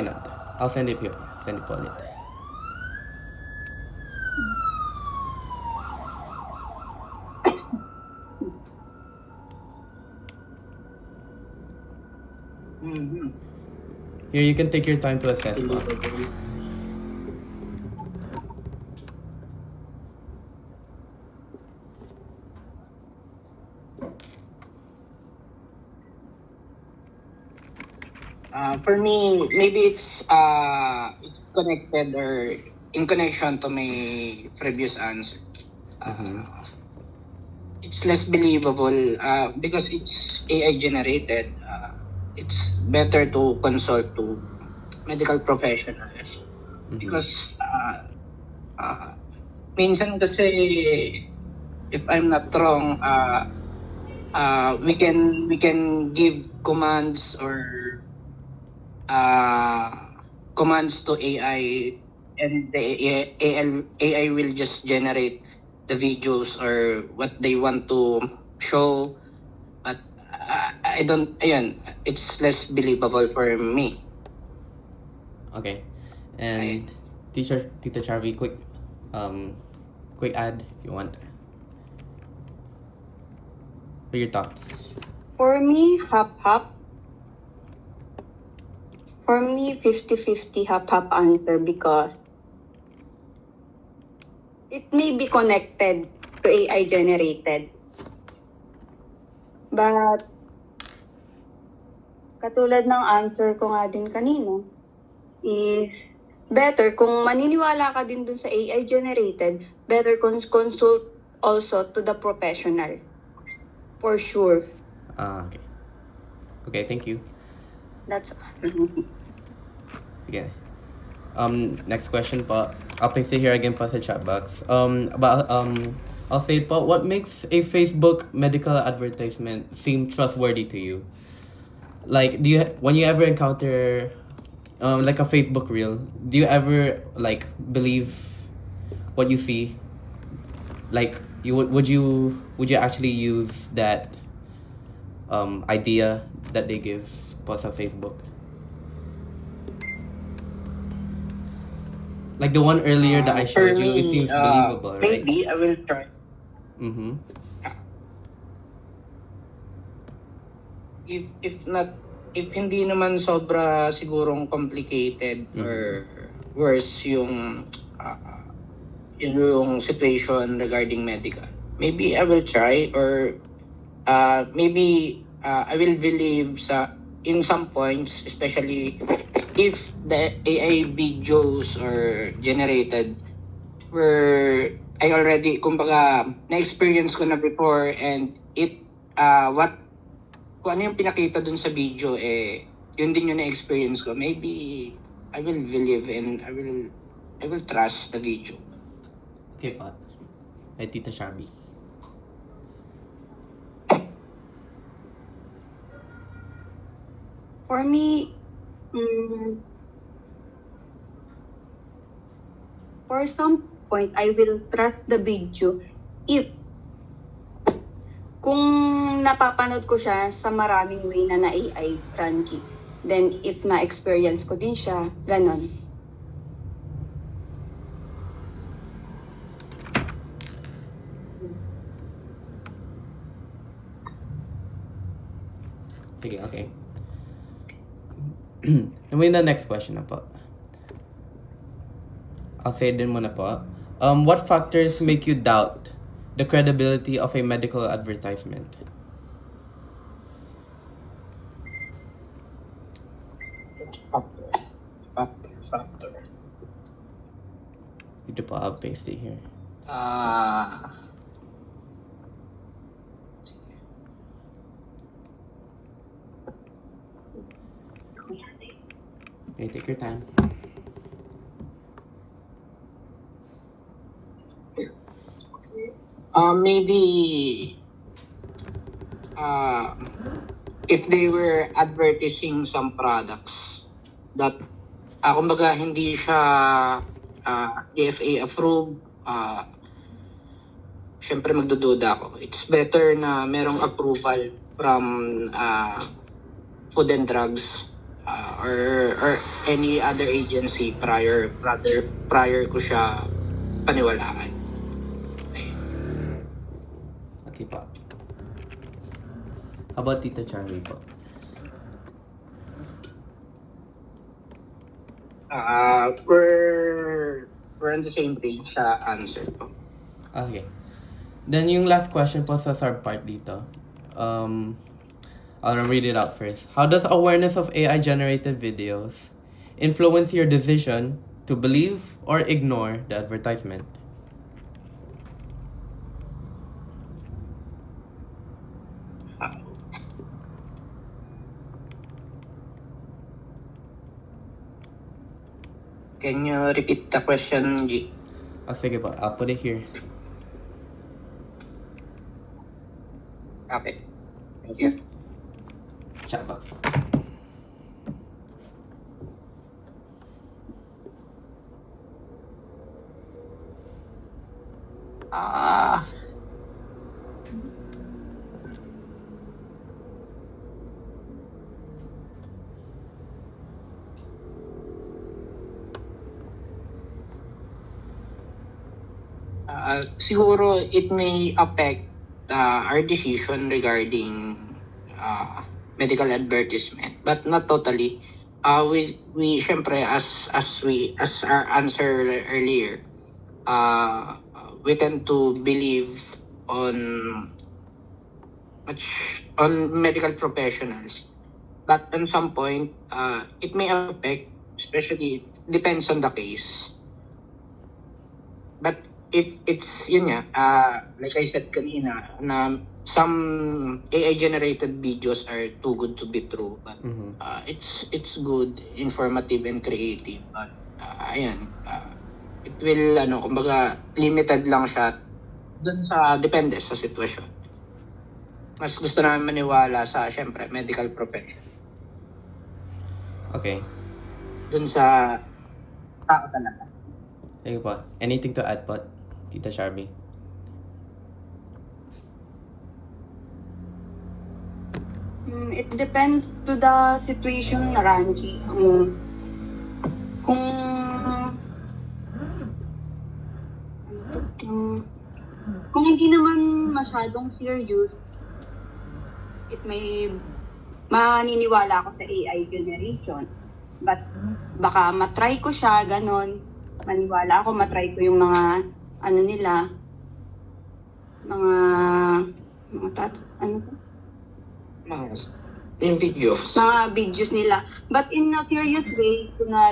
not? I'll send it here. Send it po ulit. Here, you can take your time to assess po. For me, maybe it's connected or in connection to my previous answer. It's less believable because it's AI generated. It's better to consult to medical professionals because minsan kasi, if I'm not wrong, we can give commands or commands to AI, and the AI will just generate the videos or what they want to show. But I don't, ayun, it's less believable for me. Okay. And Tita Charvi, quick ad if you want. For your thoughts. For me, hap-hap. For me, 50-50 hap-hap answer because it may be connected to AI generated. But katulad ng answer ko nga din kanina, is better kung maniniwala ka din dun sa AI generated, better consult also to the professional. For sure. Okay. Okay, thank you. That's Sige. Next question po. I'll place it here again po sa chat box. I'll say po, what makes a Facebook medical advertisement seem trustworthy to you? Like, when you ever encounter like a Facebook reel, do you ever like believe what you see? Like, would you actually use that idea that they give po sa Facebook? Like the one earlier that I showed you, it seems believable, right? Maybe I will try. If hindi naman sobra sigurong complicated or worse yung situation regarding medical, maybe I will try, or maybe I will believe in some points, especially if the AI videos or generated were I already, kumbaga, na-experience ko na before, and kung ano yung pinakita dun sa video, yun din yung na-experience ko. Maybe I will believe and I will trust the video. Okay, Pat. Ay, Tita Sharby. for me, for some point, I will trust the video if kung napapanood ko siya sa maraming way na AI, Frankie. Then, if na-experience ko din siya, ganon. Sige, okay. And with the next question na po. I'll say din muna po. What factors make you doubt the credibility of a medical advertisement? Factor. Ito po, I'll paste it here. Okay, take your time. Maybe if they were advertising some products that kumbaga hindi siya DFA approved, syempre magdududa ako. It's better na merong approval from Food and Drugs or any other agency prior ko siya paniwalaan. Okay po. How about Tita Charlie po? We're on the same page sa answer ko. Okay. Then yung last question po sa third part dito. I'll read it out first. How does awareness of AI-generated videos influence your decision to believe or ignore the advertisement? Can you repeat the question, G? Oh, sige po. I'll put it here. Okay. Thank you. Chat box. Ah. Siguro it may affect our decision regarding medical advertisement, but not totally. We syempre as our answer earlier, we tend to believe on medical professionals, but at some point it may affect, especially depends on the case. But if it's yun nga, like I said kanina, na some AI generated videos are too good to be true, but it's good, informative and creative, but ayan, it will kumbaga limited lang siya dun sa depende sa sitwasyon. Mas gusto namin maniwala sa syempre medical profession Okay. dun sa tao talaga. Sige po. Anything to add po, Tita Charby? It depends to the situation na Ranji. Kung kung hindi naman masyadong serious, it may maniniwala ako sa AI generation. But baka matry ko siya, ganon. Maniwala ako, matry ko yung mga nila, mga Yung videos. mga videos nila. But in a serious way, kunwari